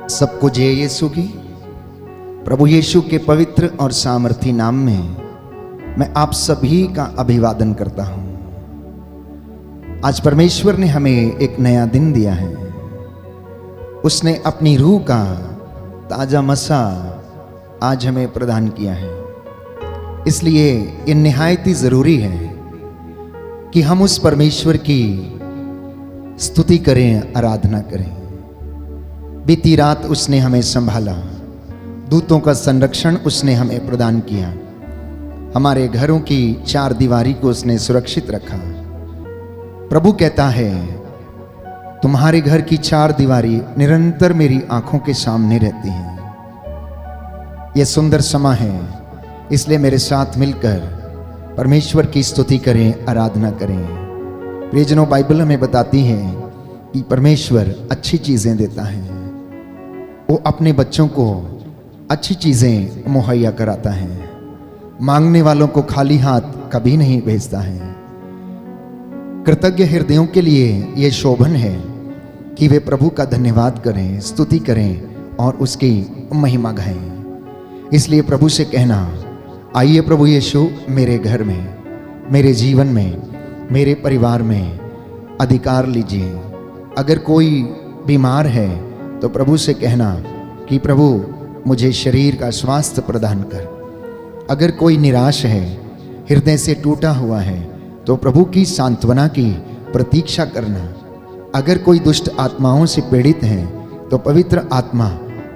सबको जय यीशु की। प्रभु यीशु के पवित्र और सामर्थी नाम में मैं आप सभी का अभिवादन करता हूं। आज परमेश्वर ने हमें एक नया दिन दिया है। उसने अपनी रूह का ताजा मसा आज हमें प्रदान किया है। इसलिए ये निहायत ही जरूरी है कि हम उस परमेश्वर की स्तुति करें, आराधना करें। बीती रात उसने हमें संभाला, दूतों का संरक्षण उसने हमें प्रदान किया, हमारे घरों की चार दीवारी को उसने सुरक्षित रखा। प्रभु कहता है, तुम्हारे घर की चार दीवारी निरंतर मेरी आंखों के सामने रहती हैं। यह सुंदर समा है, इसलिए मेरे साथ मिलकर परमेश्वर की स्तुति करें, आराधना करें। प्रियजनों, बाइबल हमें बताती है कि परमेश्वर अच्छी चीजें देता है। वो अपने बच्चों को अच्छी चीजें मुहैया कराता है। मांगने वालों को खाली हाथ कभी नहीं भेजता है। कृतज्ञ हृदयों के लिए यह शोभन है कि वे प्रभु का धन्यवाद करें, स्तुति करें और उसकी महिमा गाएं। इसलिए प्रभु से कहना, आइए प्रभु यीशु मेरे घर में, मेरे जीवन में, मेरे परिवार में अधिकार लीजिए। अगर कोई बीमार है तो प्रभु से कहना कि प्रभु मुझे शरीर का स्वास्थ्य प्रदान कर। अगर कोई निराश है, हृदय से टूटा हुआ है, तो प्रभु की सांत्वना की प्रतीक्षा करना। अगर कोई दुष्ट आत्माओं से पीड़ित है तो पवित्र आत्मा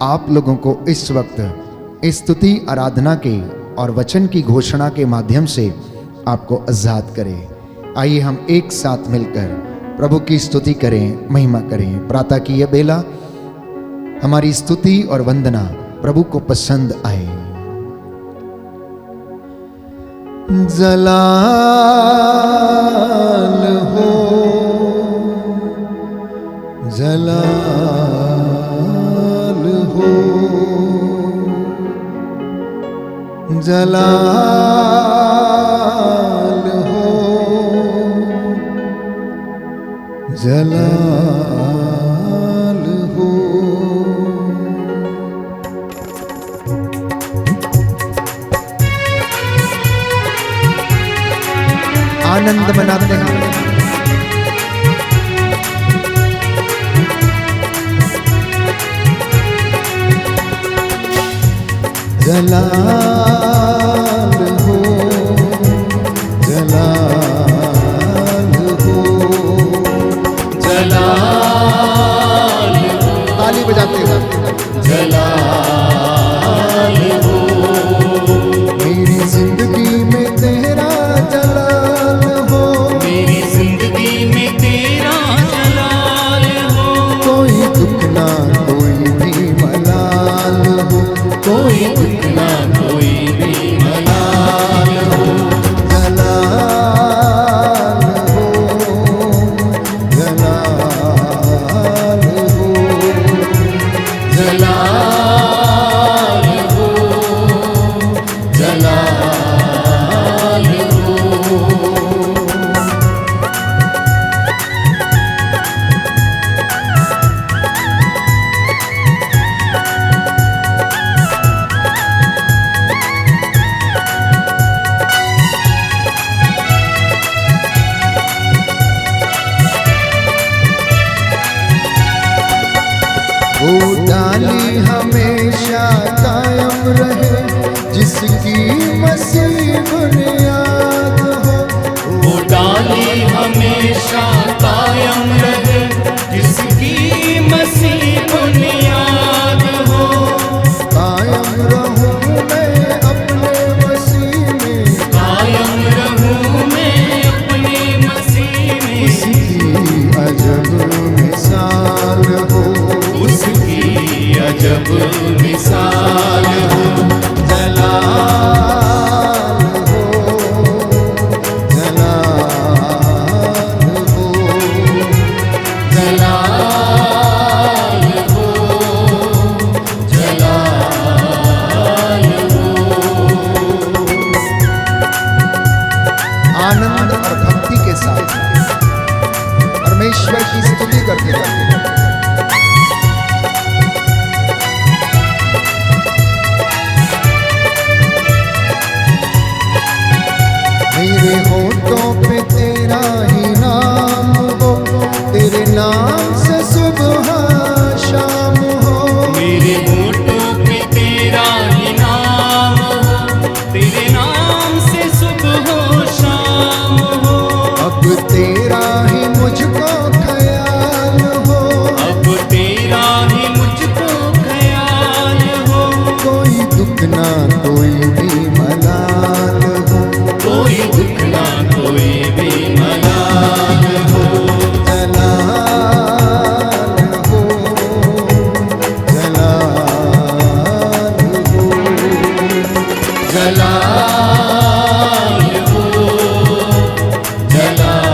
आप लोगों को इस वक्त स्तुति, आराधना के और वचन की घोषणा के माध्यम से आपको आजाद करे। आइए हम एक साथ मिलकर प्रभु की स्तुति करें, महिमा करें। प्रातः की यह बेला हमारी स्तुति और वंदना प्रभु को पसंद आए। जलाल हो, जलाल हो, जलाल हो, जलाल हो। आनंद मनाते हैं। जलाल हो, जलाल हो, जलाल हो। ताली बजाते हैं। जलाल हो, मेरी जिंदगी में तेरा जलाल हो, मेरी जिंदगी में तेरा जलाल हो। कोई दुख ना कोई भी मलाल हो, कोई दुख ना कोई भी मलाल हो। जलाल हो, जलाल हो, जलाल हो, जलाल हो। वो डाली हमेशा कायम रहे, जिसकी मसीह बुनियाद हो। वो डाली हमेशा कायम रहे, जिसकी मसीह बुनियाद हो। कायम रहूं मैं अपने मसीह में, कायम रहूं मैं अपने मसीह में। उसकी अजब मिसाल हो, उसकी अजब मिसाल हो। जलाल हो, तेरा ही मुझको ख्याल हो, अब तेरा ही मुझको ख्याल हो, कोई दुख ना कोई भी मलाल हो, कोई दुख ना कोई भी मलाल हो। जलाल हो, जलाल हो, जलाल हो, जलाल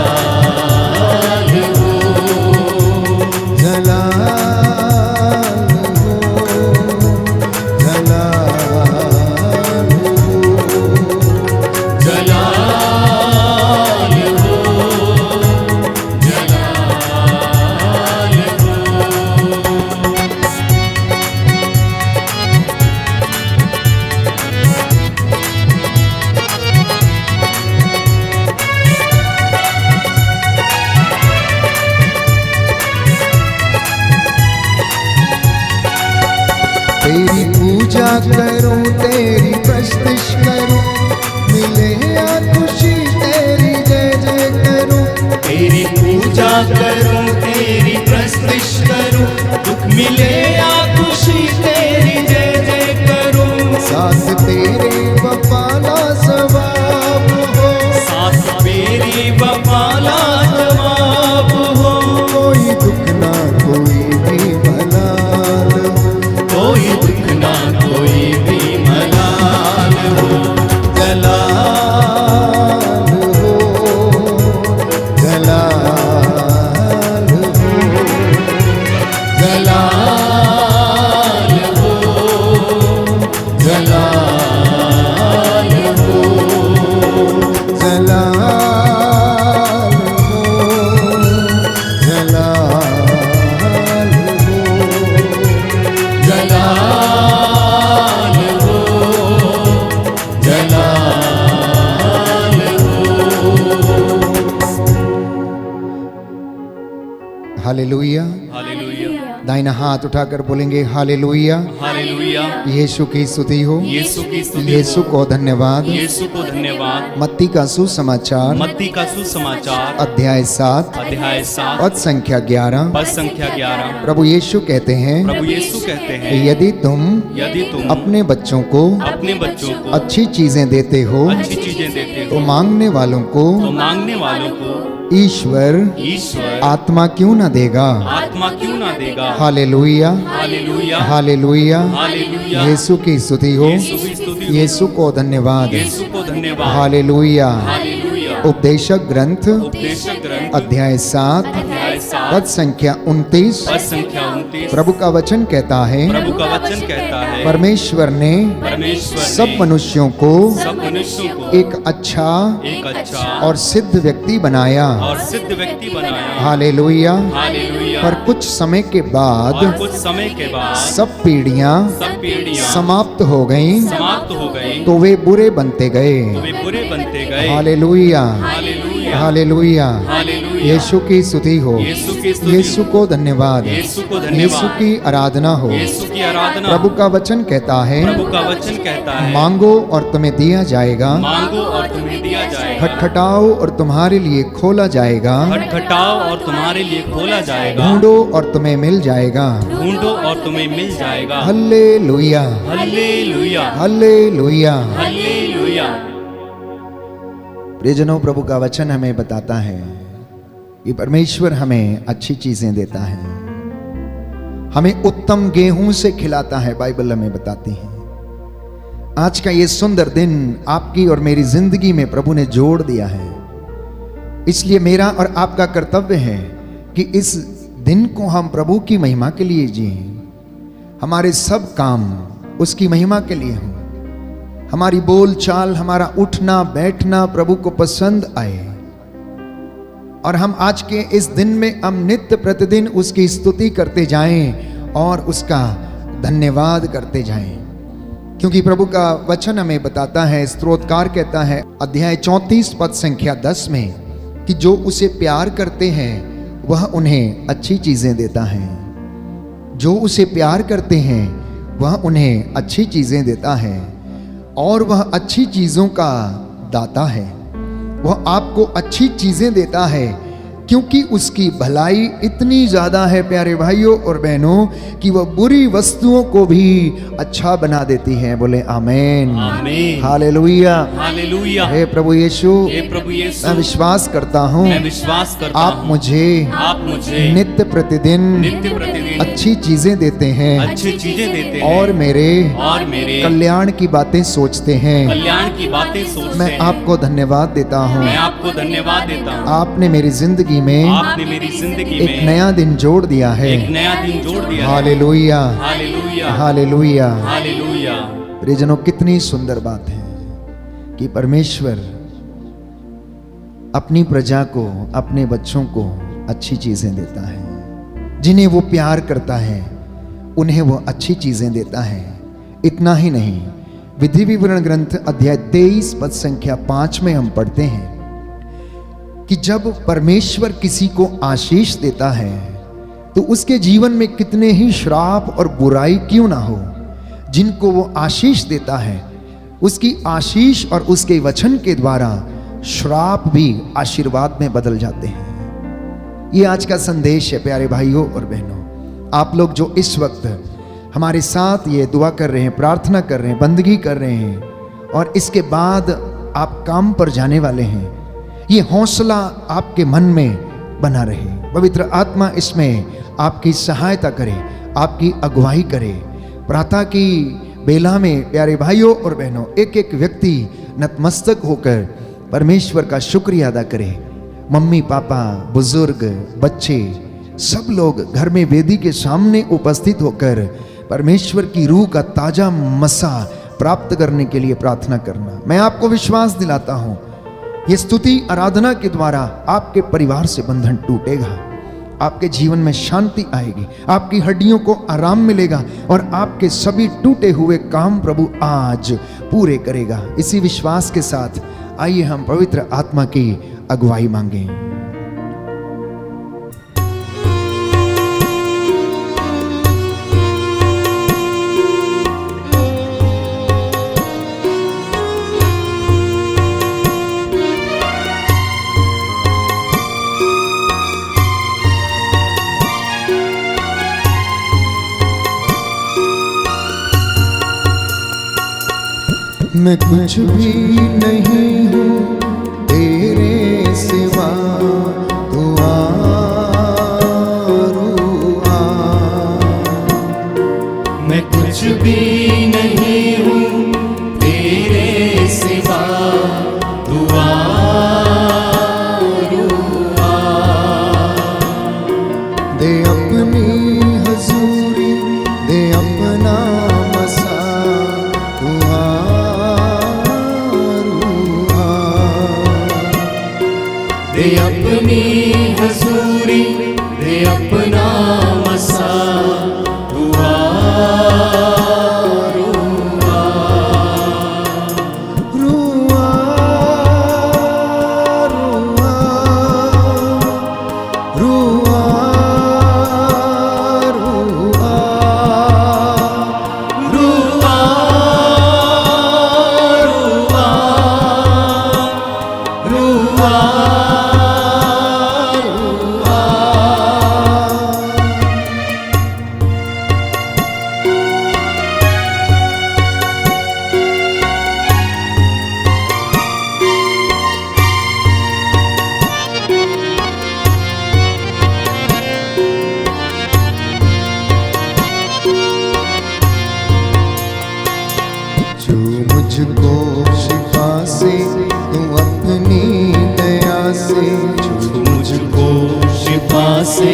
हो, जलाल हो, जलाल हो। जलाल हो, जलाल हो। तेरी पूजा करूं, तेरी प्रस्तुति करूं, मिले या खुशी तेरी जय जय करूं। तेरी पूजा करूं, तेरी प्रस्तुति करूं, दुख मिले या खुशी तेरी जय जय करूं। साथ तेरे वफाला सवाब हो, साथ मेरी वफाला जवाब हो, कोई दुख ना कोई भी मलाल हो, कोई दुख ना कोई भी मलाल हो। जलाल हो, जलाल हो, जलाल हो, जलाल हो, जलाल हो, जलाल हो, जलाल हो, जलाल हो। हालेलुया। हालेलुया, दाहिना हाथ उठाकर बोलेंगे हालेलुया। हालेलुया। यीशु की स्तुति हो, यीशु की स्तुति यीशु हो, को धन्यवाद। यीशु को धन्यवाद। मत्ती का सुसमाचार मत्ती का सुसमाचार अध्याय 7 अध्याय 7 पद संख्या 11। पद संख्या 11। प्रभु यीशु कहते हैं, प्रभु यीशु कहते हैं, यदि तुम यदि तुम अपने बच्चों को अपने बच्चों को अच्छी चीजें देते हो अच्छी चीजें देते तो हो, मांगने वालों तो को मांगने वालों को ईश्वर ईश्वर आत्मा क्यों न देगा। आत्मा क्यों ना देगा। Hallelujah, hallelujah, hallelujah. हालेलुया। यीशु की स्तुति हो, यीशु की स्तुति हो, यीशु को धन्यवाद। यीशु को धन्यवाद। हालेलुया। हालेलुया। उपदेशक ग्रंथ उपदेशक ग्रंथ अध्याय 7 अध्याय 7 पद संख्या 29। पद संख्या 29। प्रभु का वचन कहता है, प्रभु का वचन कहता है, परमेश्वर ने परमेश्वर सब ने मनुष्यों को सब मनुष्यों को एक अच्छा एक अच्छा और सिद्ध व्यक्ति बनाया। और सिद्ध व्यक्ति बनाया। हालेलुया। हालेलुया। पर कुछ समय के और बाद कुछ समय के बाद सब पीढ़ियां सब पीढ़ियां समाप्त हो गईं, समाप्त हो गई, तो वे बुरे बनते गए। तो वे बुरे बनते गए। Hallelujah, hallelujah, hallelujah. हालेलुया। यीशु की स्तुति हो, यीशु की स्तुति यीशु को धन्यवाद, यीशु को धन्यवाद, यीशु की आराधना हो। यीशु की आराधना। प्रभु का वचन कहता है, प्रभु का वचन कहता है, मांगो और तुम्हें दिया जाएगा, मांगो और तुम्हें दिया जाएगा, खटखटाओ और तुम्हारे लिए खोला जाएगा, खटखटाओ और तुम्हारे लिए खोला जाएगा, ढूंढो और तुम्हें मिल जाएगा। ढूंढो और तुम्हें मिल जाएगा। Hallelujah, hallelujah, hallelujah. हल्लेलुया। प्रियजनों, प्रभु का वचन हमें बताता है कि परमेश्वर हमें अच्छी चीजें देता है, हमें उत्तम गेहूं से खिलाता है। बाइबल हमें बताती है। आज का ये सुंदर दिन आपकी और मेरी जिंदगी में प्रभु ने जोड़ दिया है, इसलिए मेरा और आपका कर्तव्य है कि इस दिन को हम प्रभु की महिमा के लिए जिएं। हमारे सब काम उसकी महिमा के लिए हों, हमारी बोल चाल, हमारा उठना बैठना प्रभु को पसंद आए, और हम आज के इस दिन में हम नित्य प्रतिदिन उसकी स्तुति करते जाएं और उसका धन्यवाद करते जाएं। क्योंकि प्रभु का वचन हमें बताता है, स्तोत्रकार कहता है अध्याय 34 पद संख्या 10 में कि जो उसे प्यार करते हैं वह उन्हें अच्छी चीजें देता है। जो उसे प्यार करते हैं वह उन्हें अच्छी चीजें देता है और वह अच्छी चीजों का दाता है। वह आपको अच्छी चीजें देता है, क्योंकि उसकी भलाई इतनी ज्यादा है प्यारे भाइयों और बहनों कि वह बुरी वस्तुओं को भी अच्छा बना देती है। बोले आमेन, आमीन, हालेलुया, हालेलुया। हे प्रभु यीशु, हे प्रभु यीशु, मैं विश्वास करता हूँ मैं विश्वास करता आप हूँ मुझे मुझे नित्य प्रतिदिन अच्छी चीजें देते हैं अच्छी चीजें देते हैं और मेरे कल्याण की बातें सोचते हैं। कल्याण की बातें सोचते मैं हैं। आपको धन्यवाद देता हूँ, मैं आपको धन्यवाद देता हूँ। आपने मेरी जिंदगी में आपने मेरी जिंदगी एक में नया दिन जोड़ दिया है। एक नया दिन जोड़ दिया है। Hallelujah, hallelujah, hallelujah. हालेलुया। प्रियजनों, कितनी सुंदर बात है कि परमेश्वर अपनी प्रजा को, अपने बच्चों को अच्छी चीजें देता है। जिन्हें वो प्यार करता है उन्हें वो अच्छी चीजें देता है। इतना ही नहीं, विधि विवरण ग्रंथ अध्याय 23 पद संख्या 5 में हम पढ़ते हैं कि जब परमेश्वर किसी को आशीष देता है तो उसके जीवन में कितने ही श्राप और बुराई क्यों ना हो, जिनको वो आशीष देता है उसकी आशीष और उसके वचन के द्वारा श्राप भी आशीर्वाद में बदल जाते हैं। ये आज का संदेश है प्यारे भाइयों और बहनों। आप लोग जो इस वक्त हमारे साथ ये दुआ कर रहे हैं, प्रार्थना कर रहे हैं, बंदगी कर रहे हैं और इसके बाद आप काम पर जाने वाले हैं, ये हौसला आपके मन में बना रहे। पवित्र आत्मा इसमें आपकी सहायता करे, आपकी अगुवाई करे। प्रातः की बेला में प्यारे भाइयों और बहनों एक एक व्यक्ति नतमस्तक होकर परमेश्वर का शुक्रिया अदा करे। मम्मी पापा, बुजुर्ग, बच्चे, सब लोग घर में वेदी के सामने उपस्थित होकर परमेश्वर की रूह का ताजा मसा प्राप्त करने के लिए प्रार्थना करना। मैं आपको विश्वास दिलाता हूं, ये स्तुति आराधना के द्वारा आपके परिवार से बंधन टूटेगा, आपके जीवन में शांति आएगी, आपकी हड्डियों को आराम मिलेगा और आपके सभी टूटे हुए काम प्रभु आज पूरे करेगा। इसी विश्वास के साथ आइए हम पवित्र आत्मा की अगुवाई मांगें। मैं कुछ भी नहीं हूँ तेरे सिवा, तू आ। मैं कुछ भी नहीं हूँ तेरे सिवा, तू आ। दे अपनी हजूरी, दे अपना मसा, तू आ। दे अपनी हजूरी, दे अपना मसा, तू आ। मुझको शिफा से तू अपनी दया से, मुझको शिफा से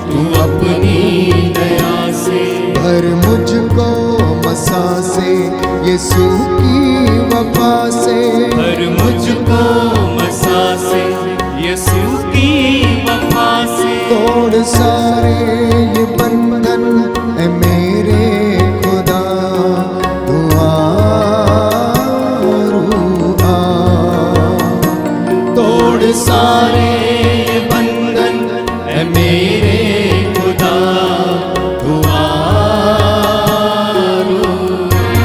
तू अपनी दया से, भर मुझको मसा से यीशु की वफा से, भर मुझको मसा से यीशु की वफा से। तोड़ सारे ये बंधन ऐ मेरे खुदा, तू आ। तोड़ सारे बंधन है मेरे खुदा, तू आ।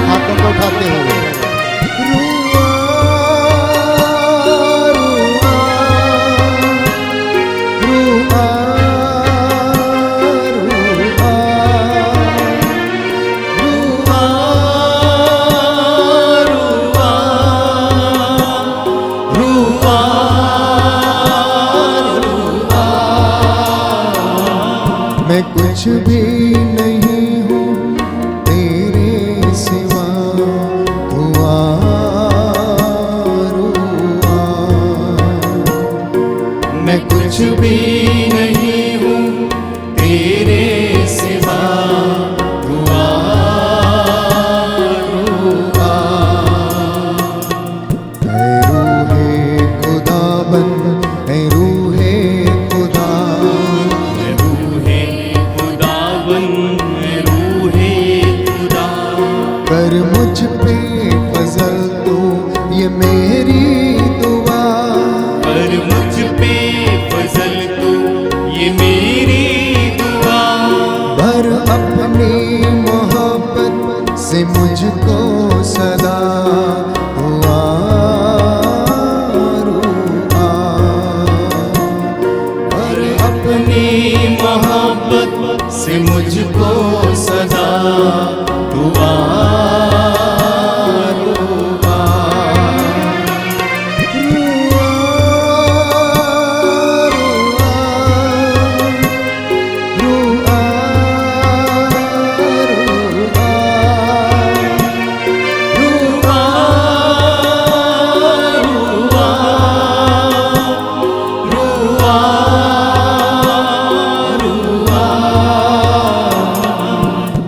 हाथों को उठाते हुए मैं कुछ भी नहीं हूँ तेरे सिवा, तू आरुआ। मैं कुछ भी नहीं हूँ तेरे सिवा, तू आरुआ। ऐ रूहे खुदाबंद, ऐ रूहे खुदा, मैं रूहे खुदाबंद, मैं रूहे खुदा। कर मुझ पे फजल तू ये मेरी दुआ। कर मुझ पे फजल तू ये मेरी दुआ। भर अपनी मोहब्बत से मुझको सदा, हुआ रूआ। और अपनी मोहब्बत से मुझको सदा दुआ रुआ।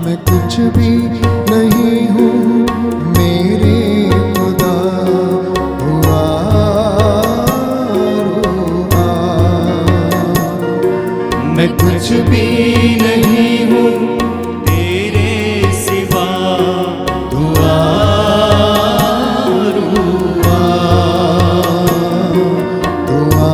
मैं कुछ भी नहीं हूँ मेरे खुदा, हुआ रूआ। मैं कुछ भी नहीं हूँ तेरे सिवा, दुआ रुआ। दुआ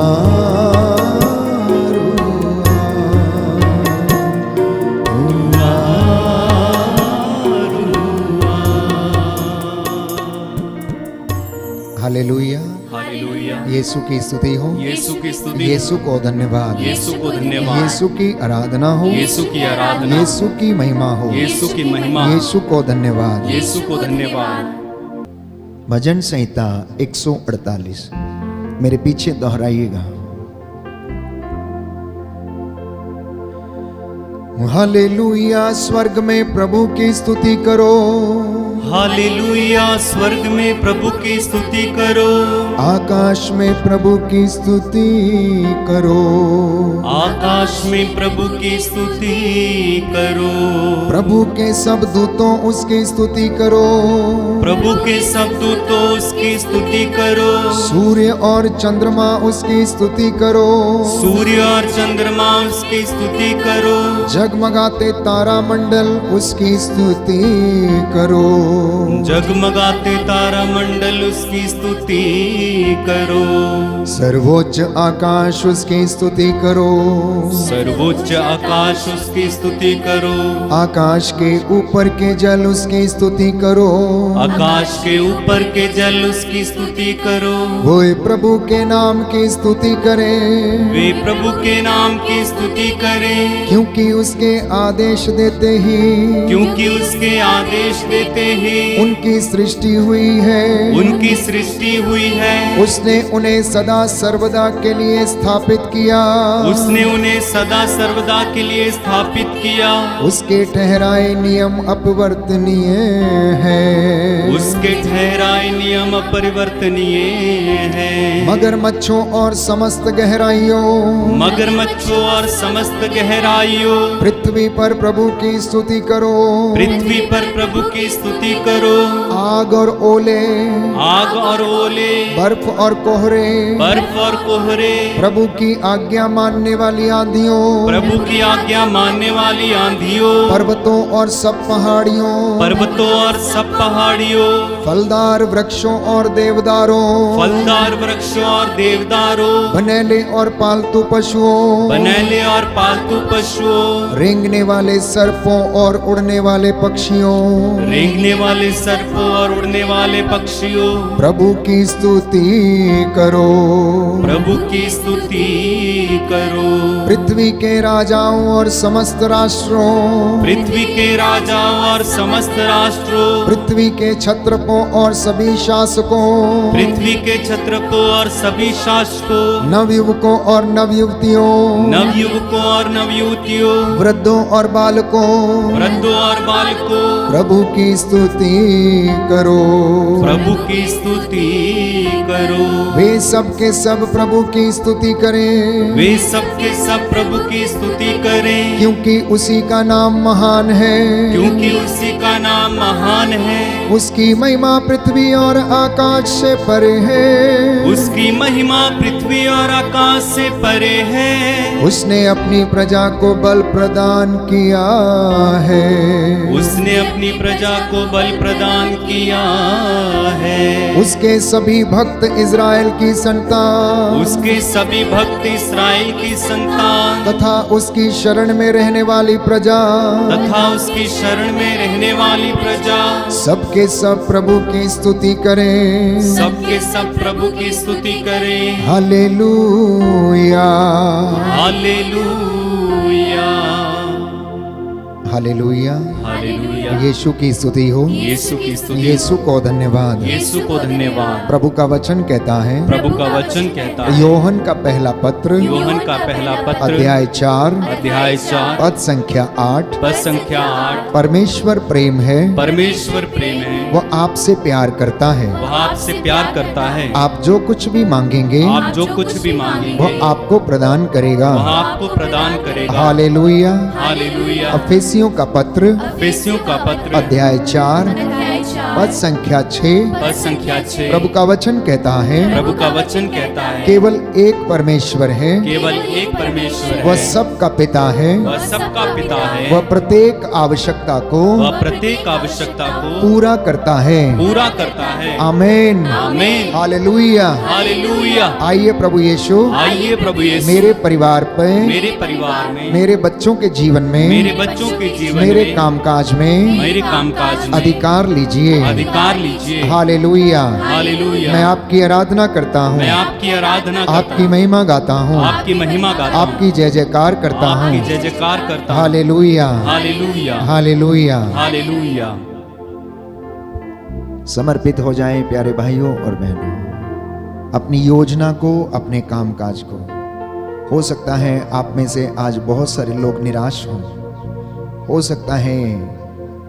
हालेलुया। हालेलुया। यीशु की स्तुति हो, यीशु की स्तुति, यीशु को धन्यवाद, यीशु को धन्यवाद, यीशु की आराधना हो, यीशु की आराधना, यीशु की महिमा हो, यीशु की महिमा, यीशु को धन्यवाद। यीशु को धन्यवाद। भजन संहिता 148 मेरे पीछे दोहराइएगा। हालेलुया। स्वर्ग में प्रभु की स्तुति करो, हालेलुया। स्वर्ग में प्रभु की स्तुति करो, आकाश में प्रभु की स्तुति करो, आकाश में प्रभु की स्तुति करो। प्रभु के सब दूतों उसकी स्तुति करो, प्रभु के सब दूतों उसकी स्तुति करो, सूर्य और चंद्रमा उसकी स्तुति करो, सूर्य और चंद्रमा उसकी स्तुति करो, जगमगाते तारा मंडल उसकी स्तुति करो, जगमगाते तारा मंडल उसकी स्तुति करो, सर्वोच्च आकाश उसकी स्तुति करो, सर्वोच्च आकाश उसकी स्तुति करो, आकाश के ऊपर के जल उसकी स्तुति करो, आकाश के ऊपर के जल उसकी स्तुति करो। वो प्रभु के नाम की स्तुति करे, वे प्रभु के नाम की स्तुति करें, क्योंकि उसके आदेश देते ही, क्योंकि उसके आदेश देते ही उनकी सृष्टि हुई है, उनकी सृष्टि हुई है। उसने उन्हें सदा सर्वदा के लिए स्थापित किया, उसने उन्हें सदा सर्वदा के लिए स्थापित किया, उसके ठहराए नियम अपरिवर्तनीय है, उसके ठहराए नियम अपरिवर्तनीय है। मगरमच्छों और समस्त गहराइयों, मगरमच्छों और समस्त गहराइयों, पृथ्वी पर प्रभु की स्तुति करो, पृथ्वी पर प्रभु की स्तुति करो। आग और ओले, आग और ओले, बर्फ और कोहरे, बर्फ और कोहरे, प्रभु की आज्ञा मानने वाली आंधियों, प्रभु की आज्ञा मानने वाली आंधियों, पर्वतों और सब पहाड़ियों, पर्वतों और सब पहाड़ियों, फलदार वृक्षों और देवदारों, फलदार वृक्षों और देवदारों, बनेले और पालतू पशुओं, बनेले और पालतू पशुओं, रेंगने वाले सर्पों और उड़ने वाले पक्षियों, रेंगने वाले सर्पों और उड़ने वाले पक्षियों, प्रभु की स्तुति करो, प्रभु की स्तुति करो। पृथ्वी के राजाओं और समस्त राष्ट्रों, पृथ्वी के राजाओं और समस्त राष्ट्रों, पृथ्वी के क्षत्रपों और सभी शासकों, पृथ्वी के पवित्र को और सभी शासकों, नवयुवकों और नवयुवतियों, नवयुवकों और नवयुवतियों, वृद्धों और बालकों, वृद्धों और बालकों, प्रभु की स्तुति करो। प्रभु की स्तुति करो। वे सब के सब प्रभु की स्तुति करें, वे सब के सब प्रभु की स्तुति करें, क्योंकि उसी का नाम महान है। क्योंकि उसी का नाम महान है। उसकी महिमा पृथ्वी और आकाश से परे है। उसकी महिमा पृथ्वी और आकाश से परे है। उसने अपनी प्रजा को बल प्रदान किया है। उसने अपनी प्रजा को बल प्रदान किया है। उसके सभी भक्त इज़राइल की संतान, उसके सभी भक्त इस्राएल की संतान, तथा उसकी शरण में रहने वाली प्रजा, तथा उसकी शरण में रहने वाली प्रजा, सबके सब प्रभु की स्तुति करें। सबके सब प्रभु की स्तुति करें। Hallelujah, hallelujah, hallelujah. हालेलुया। यीशु की स्तुति हो, यीशु की स्तुति। यीशु को धन्यवाद। यीशु को धन्यवाद। प्रभु का वचन कहता है, प्रभु का वचन कहता है, योहन का पहला पत्र, योहन का पहला पत्र, अध्याय 4, अध्याय 4, पद संख्या 8, पद संख्या 8। परमेश्वर प्रेम है, परमेश्वर प्रेम है, वह आपसे प्यार करता है। वह आपसे प्यार करता है। आप जो कुछ भी मांगेंगे, आप जो कुछ भी मांगेंगे, वह आपको प्रदान करेगा। वह आपको प्रदान करेगा। हालेलुया। हालेलुया। एफेसियों का पत्र, एफेसियों का पत्र, अध्याय 4, पद संख्या 6, पद संख्या 6। प्रभु का वचन कहता है, प्रभु का वचन कहता है, केवल एक परमेश्वर है, केवल एक परमेश्वर वह है, सबका पिता है, वह सबका पिता है, वह प्रत्येक आवश्यकता को वह प्रत्येक आवश्यकता को पूरा करता है। पूरा करता है। आमीन, आमीन। हालेलुया। हालेलुया। आइए प्रभु यीशु आइए प्रभु यीशु मेरे परिवार पे, मेरे परिवार में, मेरे बच्चों के जीवन में, मेरे बच्चों के जीवन मेरे में, कामकाज में मेरे कामकाज में अधिकार लीजिए। अधिकार लीजिए। हालेलुया। हालेलुया। मैं आपकी आराधना करता हूँ, मैं आपकी आराधना करता आपकी हूँ, महिमा गाता हूँ, आपकी महिमा गाता हूँ, आपकी जय जयकार करता आपकी हूँ। जय जयकार करता हूँ। Hallelujah, hallelujah. हालेलुया। हालेलुया। समर्पित हो जाएं प्यारे भाइयों और बहनों, अपनी योजना को, अपने कामकाज को। हो सकता है आप में से आज बहुत सारे लोग निराश हों, हो सकता है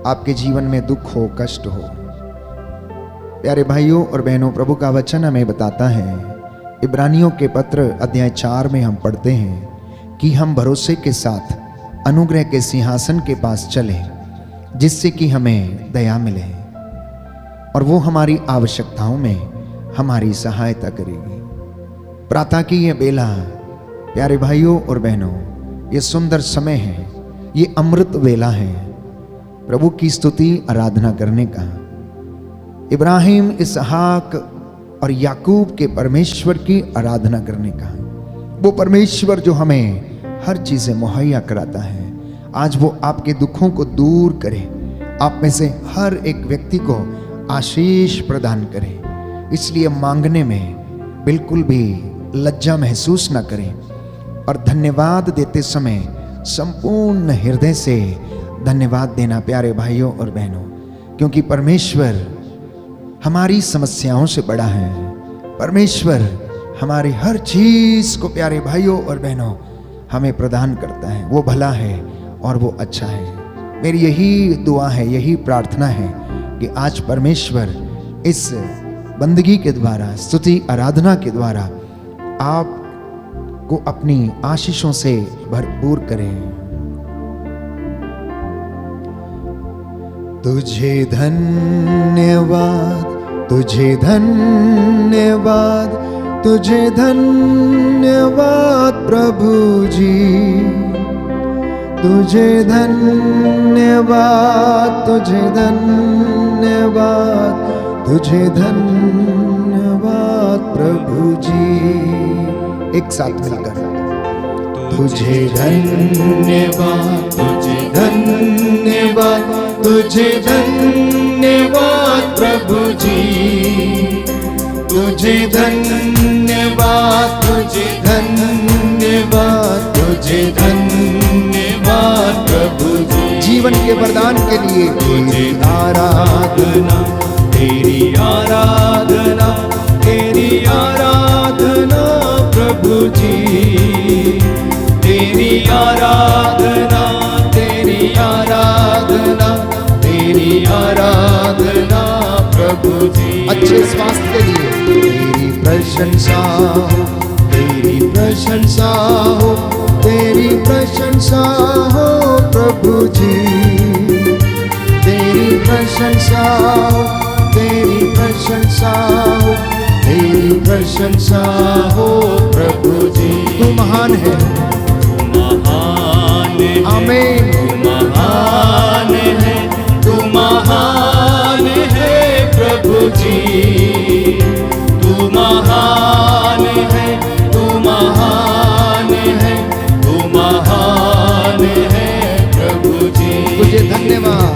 आपके जीवन में दुख हो, कष्ट हो। प्यारे भाइयों और बहनों, प्रभु का वचन हमें बताता है, इब्रानियों के पत्र अध्याय 4 में हम पढ़ते हैं कि हम भरोसे के साथ अनुग्रह के सिंहासन के पास चले, जिससे कि हमें दया मिले और वो हमारी आवश्यकताओं में हमारी सहायता करेगी। प्रातः की यह बेला, प्यारे भाइयों और बहनों, ये सुंदर समय है, ये अमृत वेला है प्रभु की स्तुति आराधना करने का। इब्राहिम, इसहाक और याकूब के परमेश्वर की आराधना करने का। वो परमेश्वर जो हमें हर चीजें मुहैया कराता है, आज वो आपके दुखों को दूर करे, आप में से हर एक व्यक्ति को आशीष प्रदान करे। इसलिए मांगने में बिल्कुल भी लज्जा महसूस ना करें और धन्यवाद देते समय संपूर्ण हृदय से धन्यवाद देना प्यारे भाइयों और बहनों, क्योंकि परमेश्वर हमारी समस्याओं से बड़ा है। परमेश्वर हमारी हर चीज को प्यारे भाइयों और बहनों हमें प्रदान करता है। वो भला है और वो अच्छा है। मेरी यही दुआ है, यही प्रार्थना है कि आज परमेश्वर इस बंदगी के द्वारा, स्तुति आराधना के द्वारा आप को अपनी आशीषों से भरपूर करें। तुझे धन्यवाद, तुझे धन्यवाद, तुझे धन्यवाद प्रभु जी, तुझे धन्यवाद, तुझे धन्यवाद, तुझे धन्यवाद प्रभु जी। एक साथ मिलकर, तुझे धन्यवाद, तुझे धन्यवाद, तुझे धन्यवाद प्रभु जी, तुझे धन्यवाद, तुझे धन्यवाद, तुझे धन्यवाद प्रभु जी। जीवन के वरदान के लिए तेरी आराधना, तेरी आराधना, तेरी तेरी आराधना प्रभु जी, तेरी आराधना, तेरी आराधना, तेरी आराधना प्रभु जी। अच्छे स्वास्थ्य के लिए तेरी प्रशंसा, तेरी प्रशंसा हो, तेरी प्रशंसा हो प्रभु जी, तेरी प्रशंसा हो, तेरी प्रशंसा हो, तेरी प्रशंसा हो प्रभु जी। तू महान है, महान है, आमीन। तू महान है, तू महान है प्रभु जी, तू महान है, तू महान है, तू महान है प्रभु जी। तुझे धन्यवाद,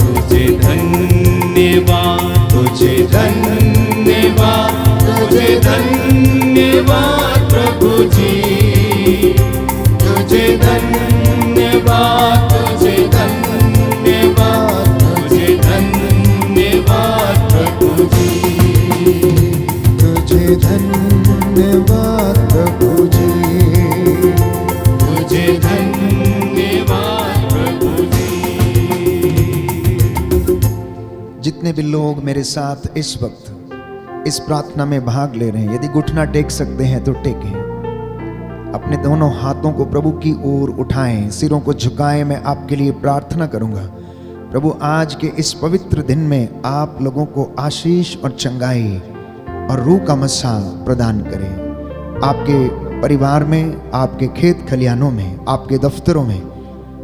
तुझे धन्यवाद, तुझे धन्यवाद, तुझे धन्यवाद प्रभु जी, तुझे धन्यवाद, तुझे धन्यवाद, तुझे धन्यवाद प्रभु जी, तुझे धन्यवाद प्रभु जी, तुझे धन्यवाद प्रभु जी। जितने भी लोग मेरे साथ इस वक्त इस प्रार्थना में भाग ले रहे हैं, यदि घुटना टेक सकते हैं तो टेकें। अपने दोनों हाथों को प्रभु की ओर उठाएं, सिरों को झुकाएं। मैं आपके लिए प्रार्थना करूंगा। प्रभु आज के इस पवित्र दिन में आप लोगों को आशीष और चंगाई और रूह का मसा प्रदान करें। आपके परिवार में, आपके खेत खलिहानों में, आपके दफ्तरों में,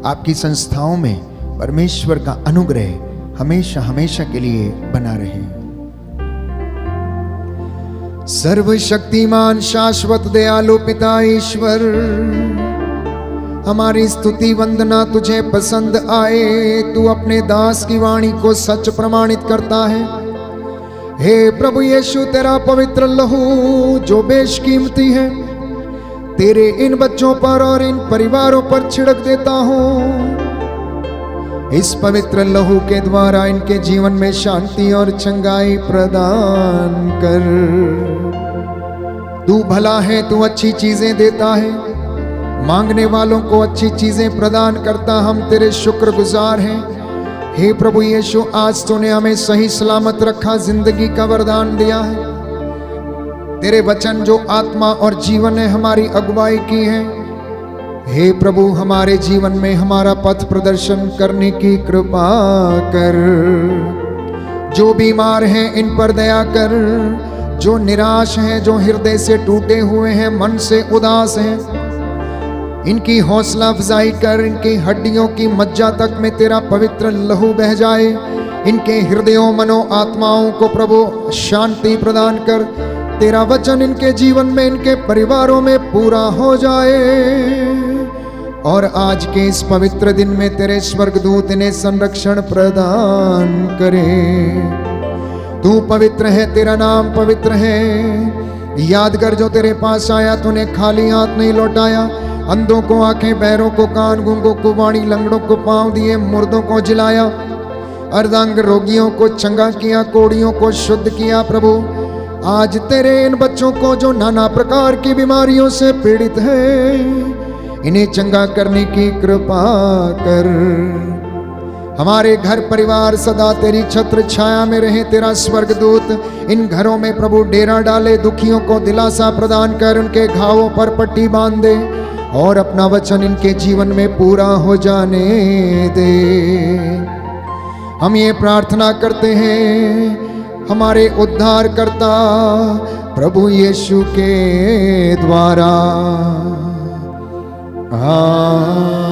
आपकी संस्थाओं में परमेश्वर का अनुग्रह हमेशा हमेशा के लिए बना रहे। सर्वशक्तिमान शाश्वत दयालु पिता ईश्वर, हमारी स्तुति वंदना तुझे पसंद आए। तू अपने दास की वाणी को सच प्रमाणित करता है। हे प्रभु यीशु, तेरा पवित्र लहू जो बेशकीमती है, तेरे इन बच्चों पर और इन परिवारों पर छिड़क देता हूँ। इस पवित्र लहू के द्वारा इनके जीवन में शांति और चंगाई प्रदान कर। तू भला है, तू अच्छी चीजें देता है, मांगने वालों को अच्छी चीजें प्रदान करता। हम तेरे शुक्रगुजार हैं। हे प्रभु यीशु, आज तूने हमें सही सलामत रखा, जिंदगी का वरदान दिया है। तेरे वचन जो आत्मा और जीवन है, हमारी अगुवाई की है। हे प्रभु, हमारे जीवन में हमारा पथ प्रदर्शन करने की कृपा कर। जो बीमार हैं इन पर दया कर, जो निराश हैं, जो हृदय से टूटे हुए हैं, मन से उदास हैं, इनकी हौसला अफजाई कर। इनकी हड्डियों की मज्जा तक में तेरा पवित्र लहू बह जाए। इनके हृदयों, मनो, आत्माओं को प्रभु शांति प्रदान कर। तेरा वचन इनके जीवन में, इनके परिवारों में पूरा हो जाए। और आज के इस पवित्र दिन में तेरे स्वर्गदूत इन्हें संरक्षण प्रदान करे। तू पवित्र है, तेरा नाम पवित्र है। याद कर, जो तेरे पास आया तूने खाली हाथ नहीं लौटाया। अंधों को आंखें, बहरों को कान, गूंगों को वाणी, लंगड़ों को पांव दिए, मुर्दों को जिलाया, अर्धांग रोगियों को चंगा किया, कोड़ियों को शुद्ध किया। प्रभु, आज तेरे इन बच्चों को जो नाना प्रकार की बीमारियों से पीड़ित है, इन्हें चंगा करने की कृपा कर। हमारे घर परिवार सदा तेरी छत्र छाया में रहे। तेरा स्वर्गदूत इन घरों में प्रभु डेरा डाले। दुखियों को दिलासा प्रदान कर, उनके घावों पर पट्टी बांध दे और अपना वचन इनके जीवन में पूरा हो जाने दे। हम ये प्रार्थना करते हैं हमारे उद्धारकर्ता प्रभु यीशु के द्वारा, आमीन।